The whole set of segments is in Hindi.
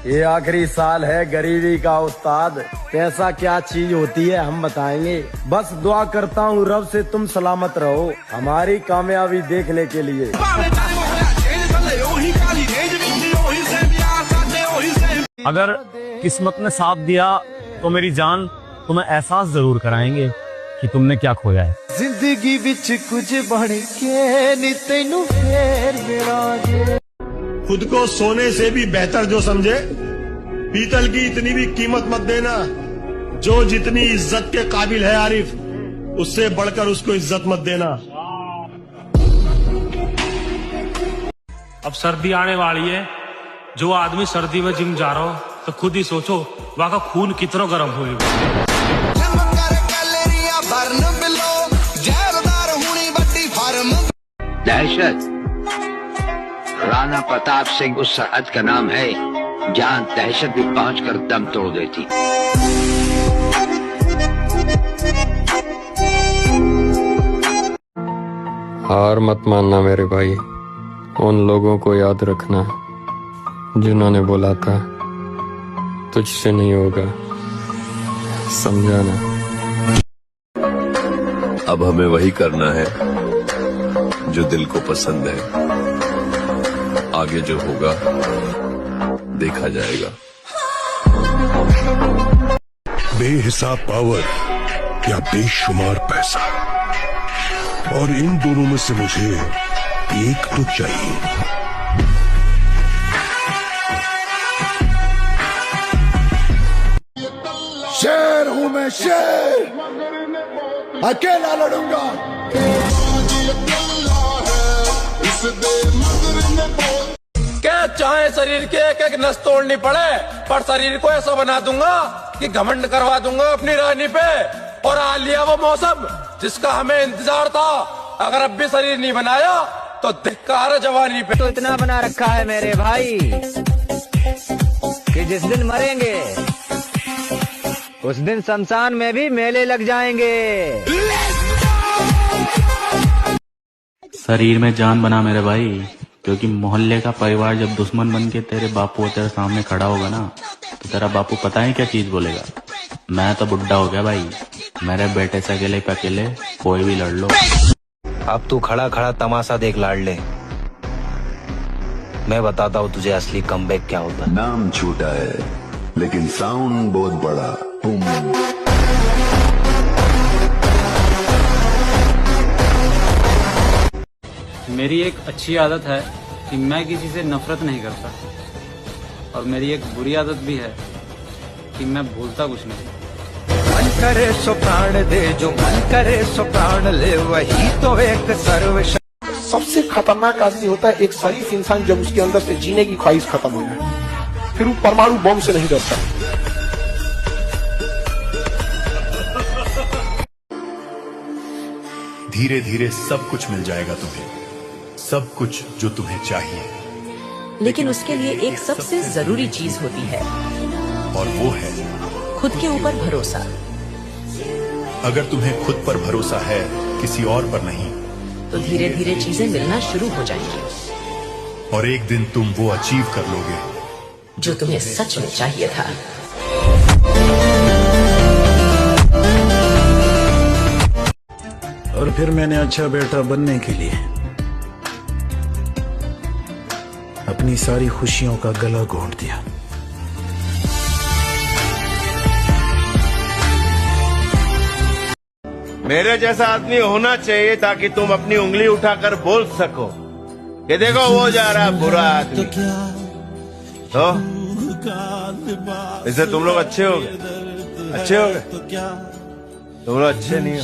ये आखिरी साल है गरीबी का उस्ताद, पैसा क्या चीज होती है हम बताएंगे। बस दुआ करता हूँ रब से तुम सलामत रहो हमारी कामयाबी देखने के लिए। अगर किस्मत ने साथ दिया तो मेरी जान तुम्हें एहसास जरूर कराएंगे कि तुमने क्या खोया है। जिंदगी विच कुछ बन के नी तैनू फेर मिलांगे। खुद को सोने से भी बेहतर जो समझे, पीतल की इतनी भी कीमत मत देना। जो जितनी इज्जत के काबिल है आरिफ, उससे बढ़कर उसको इज्जत मत देना। अब सर्दी आने वाली है, जो आदमी सर्दी में जिम जा रहा हो तो खुद ही सोचो वहां का खून कितना गर्म होगा। दहशत राणा प्रताप सिंह उस सरहद का नाम है जहां दहशत भी पहुंचकर दम तोड़ देती। हार मत मानना मेरे भाई, उन लोगों को याद रखना जिन्होंने बोला था तुझसे नहीं होगा, समझाना। अब हमें वही करना है जो दिल को पसंद है, आगे जो होगा देखा जाएगा। बेहिसाब पावर या बेशुमार पैसा, और इन दोनों में से मुझे एक तो चाहिए। शेर हूं मैं, शेर अकेला लड़ूंगा। क्या चाहे शरीर के एक एक नस तोड़नी पड़े, पर शरीर को ऐसा बना दूंगा कि घमंड करवा दूंगा अपनी रानी पे। और आ लिया वो मौसम जिसका हमें इंतजार था। अगर अब भी शरीर नहीं बनाया तो धिक्कार जवानी पे। तो इतना बना रखा है मेरे भाई कि जिस दिन मरेंगे उस दिन शमशान में भी मेले लग जाएंगे। शरीर में जान बना मेरे भाई, क्योंकि मोहल्ले का परिवार जब दुश्मन बन के तेरे बापू तेरे सामने खड़ा होगा ना, तो तेरा बापू पता है क्या चीज बोलेगा। मैं तो बुढ़ा हो गया भाई, मेरे बेटे से अकेले पे अकेले कोई भी लड़ लो। अब तू खड़ा खड़ा तमाशा देख लाडले, मैं बताता हूँ तुझे असली कमबैक क्या होता है। नाम छोटा है लेकिन साउंड बहुत बड़ा। मेरी एक अच्छी आदत है कि मैं किसी से नफरत नहीं करता, और मेरी एक बुरी आदत भी है कि मैं भूलता कुछ नहीं। मन करे सो प्राण दे, जो मन करे सो प्राण ले, वही तो एक सर्वशक्ति। सबसे खतरनाक आदमी होता है एक शरीफ इंसान जब उसके अंदर से जीने की ख्वाहिश खत्म हो जाए, फिर वो परमाणु बम से नहीं डरता। धीरे धीरे सब कुछ मिल जाएगा तुम्हें, सब कुछ जो तुम्हें चाहिए, लेकिन उसके लिए एक सबसे जरूरी चीज होती है, और वो है खुद के ऊपर भरोसा। अगर तुम्हें खुद पर भरोसा है, किसी और पर नहीं, तो धीरे धीरे चीजें मिलना शुरू हो जाएंगी, और एक दिन तुम वो अचीव कर लोगे जो तुम्हें सच में चाहिए था। और फिर मैंने अच्छा बेटा बनने के लिए अपनी सारी खुशियों का गला घोंट दिया। मेरे जैसा आदमी होना चाहिए ताकि तुम अपनी उंगली उठाकर बोल सको कि देखो वो जा रहा बुरा आदमी। तो इससे तुम लोग अच्छे हो गए, अच्छे हो गए। तुम लोग अच्छे नहीं हो,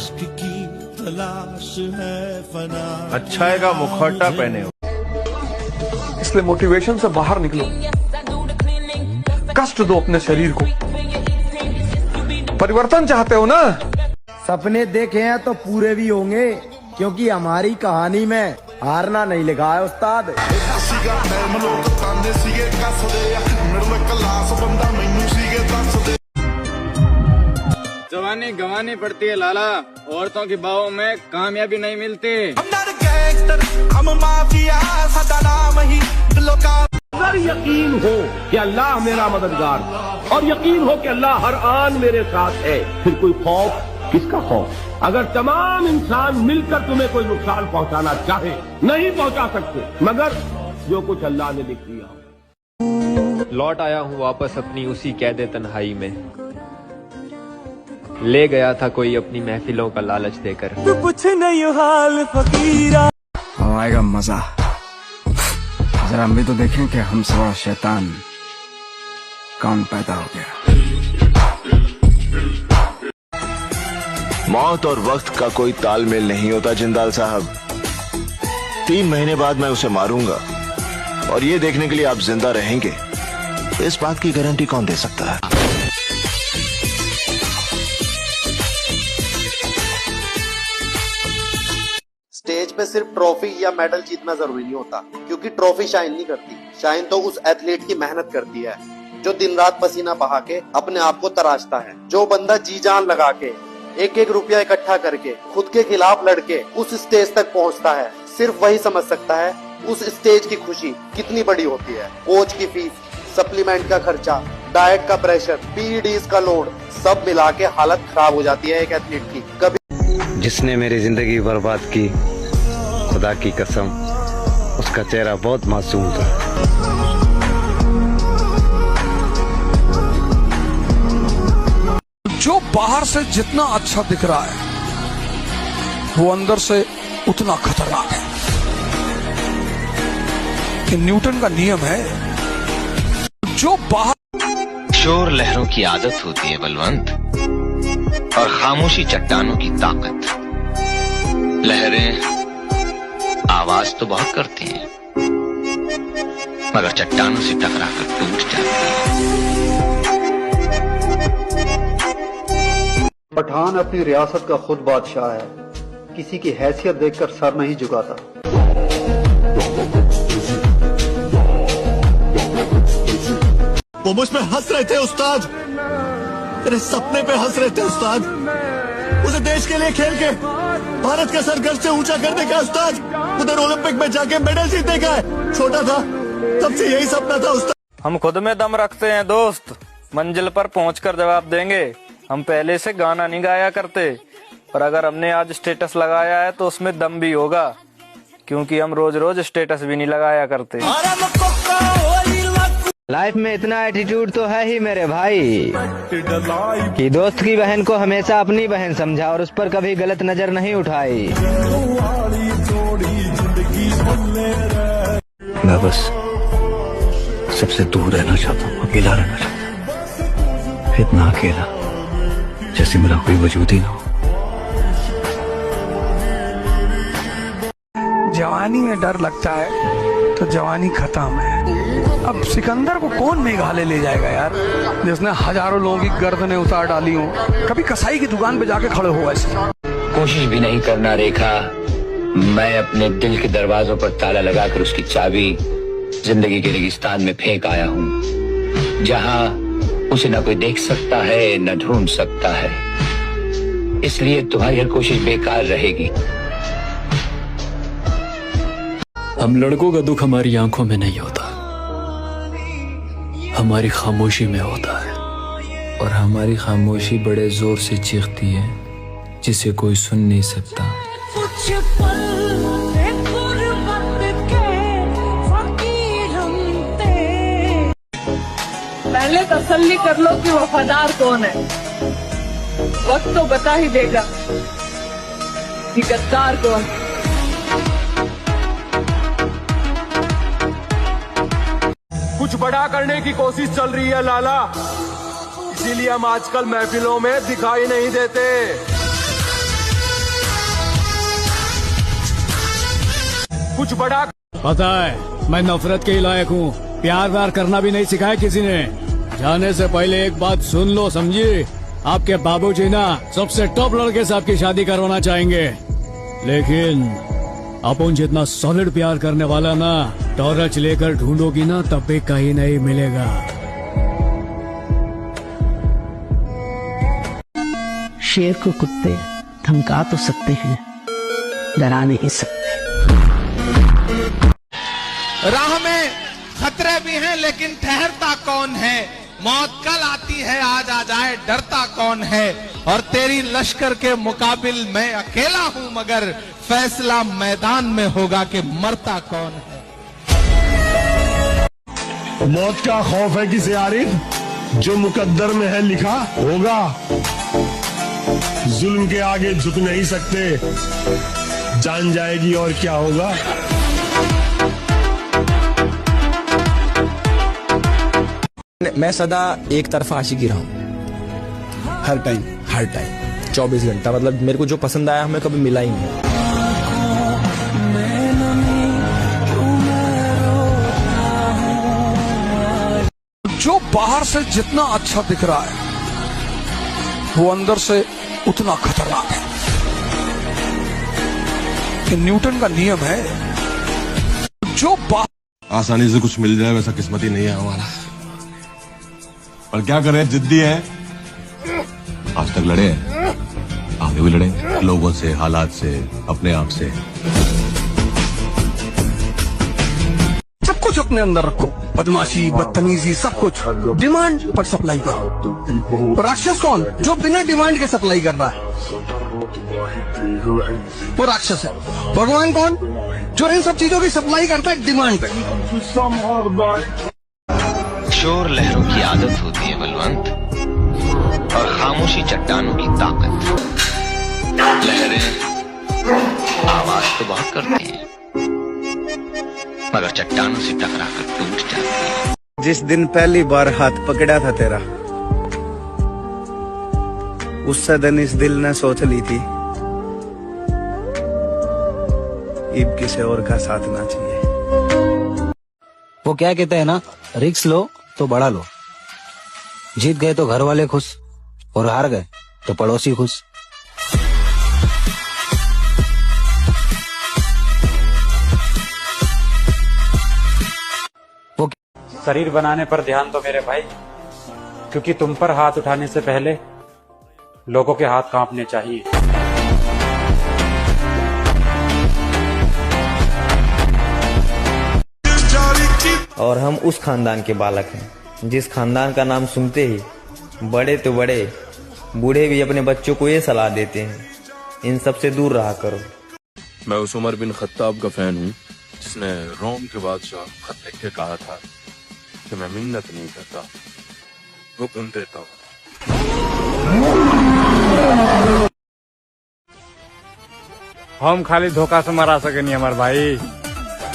अच्छाई का मुखौटा पहने हो। इसलिए मोटिवेशन से बाहर निकलो, कष्ट दो अपने शरीर को। परिवर्तन चाहते हो ना? सपने देखे हैं तो पूरे भी होंगे, क्योंकि हमारी कहानी में हारना नहीं लिखा है उस्ताद। जवानी गंवानी पड़ती है लाला, औरतों की बाहों में कामयाबी नहीं मिलती। अगर यकीन हो कि अल्लाह मेरा मददगार और यकीन हो कि अल्लाह हर आन मेरे साथ है, फिर कोई खौफ किसका खौफ? अगर तमाम इंसान मिलकर तुम्हें कोई नुकसान पहुंचाना चाहे, नहीं पहुंचा सकते, मगर जो कुछ अल्लाह ने लिख दिया। लौट आया हूँ वापस अपनी उसी कैदे तन्हाई में, ले गया था कोई अपनी महफिलों का लालच देकर। तू कुछ नहीं हाल फकीरा। अब आएगा मजा, जरा हम भी तो देखें कि हम सवा शैतान कौन पैदा हो गया। मौत और वक्त का कोई तालमेल नहीं होता जिंदाल साहब। 3 महीने बाद मैं उसे मारूंगा और ये देखने के लिए आप जिंदा रहेंगे, इस बात की गारंटी कौन दे सकता है? स्टेज पे सिर्फ ट्रॉफी या मेडल जीतना जरूरी नहीं होता, क्योंकि ट्रॉफी शाइन नहीं करती, शाइन तो उस एथलीट की मेहनत करती है जो दिन रात पसीना बहा के अपने आप को तराशता है। जो बंदा जी जान लगा के 1-1 रुपया इकट्ठा करके खुद के खिलाफ लड़के उस स्टेज तक पहुंचता है, सिर्फ वही समझ सकता है उस स्टेज की खुशी कितनी बड़ी होती है। कोच की फीस, सप्लीमेंट का खर्चा, डाइट का प्रेशर, पीईडीज का लोड, सब मिला के हालत खराब हो जाती है एक एथलीट की। कभी जिसने मेरी जिंदगी बर्बाद की, खुदा की कसम उसका चेहरा बहुत मासूम था। जो बाहर से जितना अच्छा दिख रहा है वो अंदर से उतना खतरनाक है। कि न्यूटन का नियम है, जो बाहर शोर लहरों की आदत होती है बलवंत, और खामोशी चट्टानों की ताकत। लहरें आवाज तो बहुत करती हैं, मगर चट्टानों से टकराकर टूट जाती हैं। पठान अपनी रियासत का खुद बादशाह है, किसी की हैसियत देखकर सर नहीं झुकाता। वो मुझ पे हंस रहे थे उस्ताद, तेरे सपने पे हंस रहे थे उस्ताद। उसे देश के लिए खेल के भारत का सर गर्ज से ऊंचा करने का उस्ताद, उधर ओलंपिक में जाके मेडल जीतने का है। छोटा था तब से यही सपना था उस्ताद। हम खुद में दम रखते हैं दोस्त, मंजिल पर पहुंचकर जवाब देंगे। हम पहले से गाना नहीं गाया करते, पर अगर हमने आज स्टेटस लगाया है तो उसमें दम भी होगा, क्योंकि हम रोज रोज स्टेटस भी नहीं लगाया करते। लाइफ में इतना एटीट्यूड तो है ही मेरे भाई कि दोस्त की बहन को हमेशा अपनी बहन समझा और उस पर कभी गलत नजर नहीं उठाई। मैं बस सबसे दूर रहना चाहता हूँ, अकेला रहना चाहता हूँ, इतना अकेला जैसे मेरा कोई वजूद ही ना हो। जवानी में डर लगता है तो जवानी खत्म है। अब सिकंदर को कौन मेघालय ले जाएगा यार, जिसने हजारों लोगों की गर्दनें उतार डाली हो। कभी कसाई की दुकान पे जाके खड़े हो ऐसे। कोशिश भी नहीं करना रेखा, मैं अपने दिल के दरवाजों पर ताला लगाकर उसकी चाबी जिंदगी के रेगिस्तान में फेंक आया हूँ, जहाँ उसे न कोई देख सकता है न ढूंढ सकता है। इसलिए तुम्हारी हर कोशिश बेकार रहेगी। हम लड़कों का दुख हमारी आंखों में नहीं होता, हमारी खामोशी में होता है। और हमारी खामोशी बड़े जोर से चीखती है, जिसे कोई सुन नहीं सकता। पहले तसल्ली कर लो कि वफादार कौन है, वक्त तो बता ही देगा कि गद्दार कौन है। कुछ बड़ा करने की कोशिश चल रही है लाला, इसीलिए हम आजकल महफिलों में दिखाई नहीं देते। कुछ बड़ा पता है मैं नफरत के लायक हूँ, प्यार व्यार करना भी नहीं सिखाया किसी ने। जाने से पहले एक बात सुन लो, समझी? आपके बाबूजी ना सबसे टॉप लड़के से आपकी शादी करवाना चाहेंगे, लेकिन अपन जितना सॉलिड प्यार करने वाला ना टॉर्च लेकर ढूंढोगी ना तब भी कहीं नहीं मिलेगा। शेर को कुत्ते धमका तो सकते हैं, डरा नहीं सकते। राह में खतरे भी हैं लेकिन ठहरता कौन है। मौत कल आती है आज आ जाए डरता कौन है। और तेरी लश्कर के मुकाबिल मैं अकेला हूं मगर फैसला मैदान में होगा कि मरता कौन है। मौत का खौफ है किसे आरिफ? जो मुकद्दर में है लिखा होगा। जुल्म के आगे झुक नहीं सकते, जान जाएगी और क्या होगा। मैं सदा एक तरफा आशिकी रहा हूँ, हर टाइम 24 घंटा। मतलब मेरे को जो पसंद आया हमें कभी मिला ही नहीं। जो बाहर से जितना अच्छा दिख रहा है वो अंदर से उतना खतरनाक है। कि न्यूटन का नियम है, जो आसानी से कुछ मिल जाए वैसा किस्मत ही नहीं है हमारा। पर क्या करें, जिद्दी है। आज तक लड़े हैं, आगे भी लड़ेंगे, लोगों से, हालात से, अपने आप से। सब कुछ अपने अंदर रखो, बदमाशी, बदतमीजी, सब कुछ डिमांड पर सप्लाई करो। तो राक्षस कौन? जो बिना डिमांड के सप्लाई कर रहा है, वो राक्षस है। भगवान कौन? जो इन सब चीजों की सप्लाई करता है डिमांड पे। शोर लहरों की आदत होती है बलवंत, और खामोशी चट्टानों की ताकत। लहरें आवाज तो बहुत करती हैं, मगर चट्टानों से टकरा कर टूट जाती है। जिस दिन पहली बार हाथ पकड़ा था तेरा, उससे दिन इस दिल ने सोच ली थी इब किसी और का साथ ना चाहिए। वो क्या कहते हैं ना, रिस्क लो तो बड़ा लो। जीत गए तो घर वाले खुश, और हार गए तो पड़ोसी खुश। शरीर बनाने पर ध्यान दो मेरे भाई, क्योंकि तुम पर हाथ उठाने से पहले लोगों के हाथ कांपने चाहिए। और हम उस खानदान के बालक हैं जिस खानदान का नाम सुनते ही बड़े तो बड़े, बूढ़े भी अपने बच्चों को ये सलाह देते हैं, इन सब से दूर रहा करो। मैं उस उमर बिन खत्ताब का फैन हूँ जिसने रोम के बादशाह खत लिख के कहा था कि मैं मिन्नत नहीं करता, हुक्म देता हूँ। हम खाली धोखा से मरा सके नहीं हमारे भाई,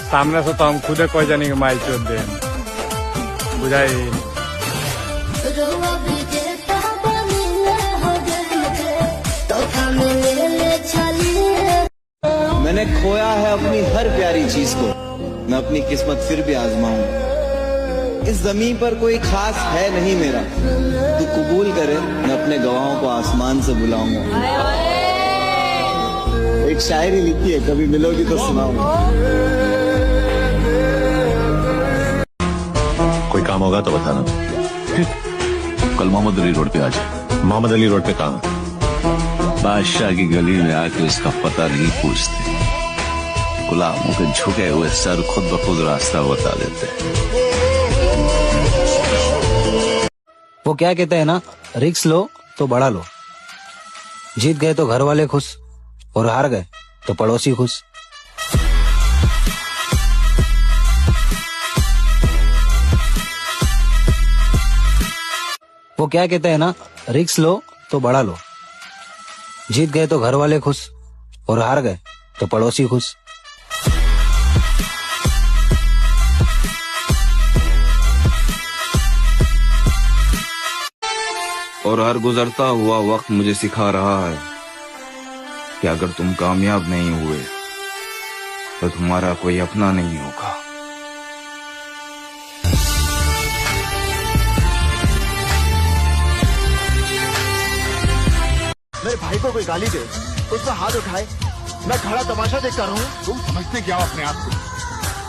सामने से तो हम खुद कोई जाने के माई चोट दे बुझाई। मैंने खोया है अपनी हर प्यारी चीज को, मैं अपनी किस्मत फिर भी आजमाऊंगा। इस जमीन पर कोई खास है नहीं मेरा, तू कबूल करे मैं अपने गवाहों को आसमान से बुलाऊंगा। एक शायरी लिखी है, कभी मिलोगी तो सुनाऊंगा। कोई काम होगा तो बताना। कल मोहम्मद अली रोड पे आ जाए। मोहम्मद अली रोड पे कहाँ? बादशाह की गली में आके उसका पता नहीं पूछते, गुलामों के झुके हुए सर खुद ब खुद रास्ता बता देते। वो क्या कहते हैं ना, रिस्क लो तो बड़ा लो। जीत गए तो घर वाले खुश, और हार गए तो पड़ोसी खुश। वो क्या कहते हैं ना, रिस्क लो तो बड़ा लो। जीत गए तो घर वाले खुश, और हार गए तो पड़ोसी खुश। और हर गुजरता हुआ वक्त मुझे सिखा रहा है कि अगर तुम कामयाब नहीं हुए तो तुम्हारा कोई अपना नहीं होगा। मेरे भाई को कोई गाली दे तो उसका हाथ उठाए, मैं खड़ा तमाशा देखता रहूं। तुम समझते क्या हो अपने आप को?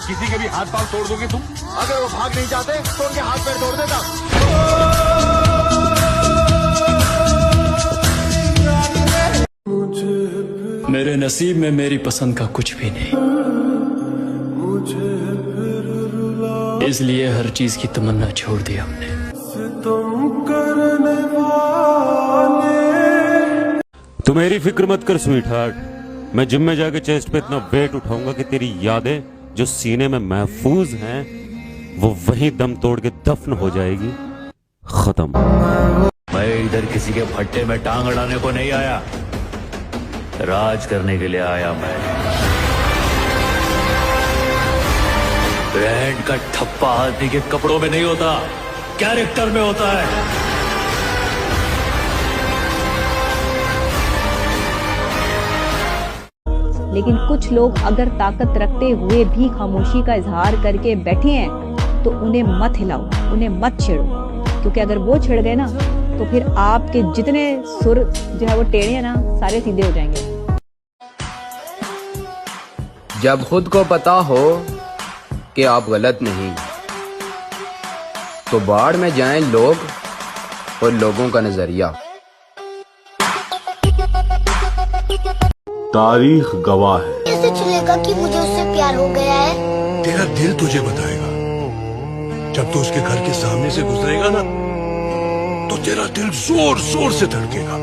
किसी के भी हाथ पांव तोड़ दोगे तुम? अगर वो भाग नहीं जाते तो उनके हाथ पैर तोड़ देता। मेरे नसीब में मेरी पसंद का कुछ भी नहीं। इसलिए हर चीज की तमन्ना छोड़ दी हमने। तू मेरी फिक्र मत कर स्वीट हार्ट, मैं जिम में जाके चेस्ट पे इतना वेट उठाऊंगा कि तेरी यादें जो सीने में महफूज हैं वो वहीं दम तोड़ के दफन हो जाएगी। खत्म। मैं इधर किसी के भट्टे में टांग अड़ाने को नहीं आया, राज करने के लिए आया मैं। ब्रांड का ठप्पा आदमी के कपड़ों में नहीं होता, कैरेक्टर में होता है। लेकिन कुछ लोग अगर ताकत रखते हुए भी खामोशी का इजहार करके बैठे हैं तो उन्हें मत हिलाओ, उन्हें मत छेड़ो, क्योंकि अगर वो छिड़ गए ना तो फिर आपके जितने सुर जो है वो टेढ़े हैं ना सारे सीधे हो जाएंगे। जब खुद को पता हो कि आप गलत नहीं तो बाढ़ में जाएं लोग और लोगों का नजरिया। तारीख गवाह है। कैसे चलेगा कि मुझे उससे प्यार हो गया है? तेरा दिल तुझे बताएगा। जब तू उसके घर के सामने से गुजरेगा ना तो तेरा दिल जोर जोर से धड़केगा।